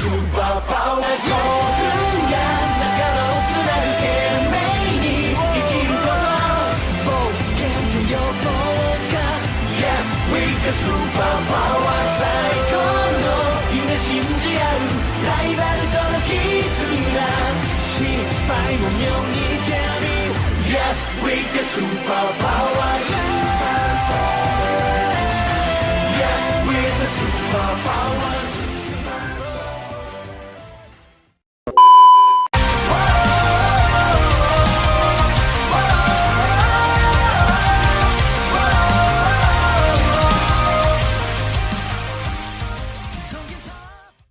スーパーパワー5分が仲間をつなぐ懸命に生きること冒険と予防か Yes, we can スーパーパワー最高の夢信じ合うライバルとの絆失敗も妙にジャミ Yes, we can スーパーパワー Yes, we can スーパーパワー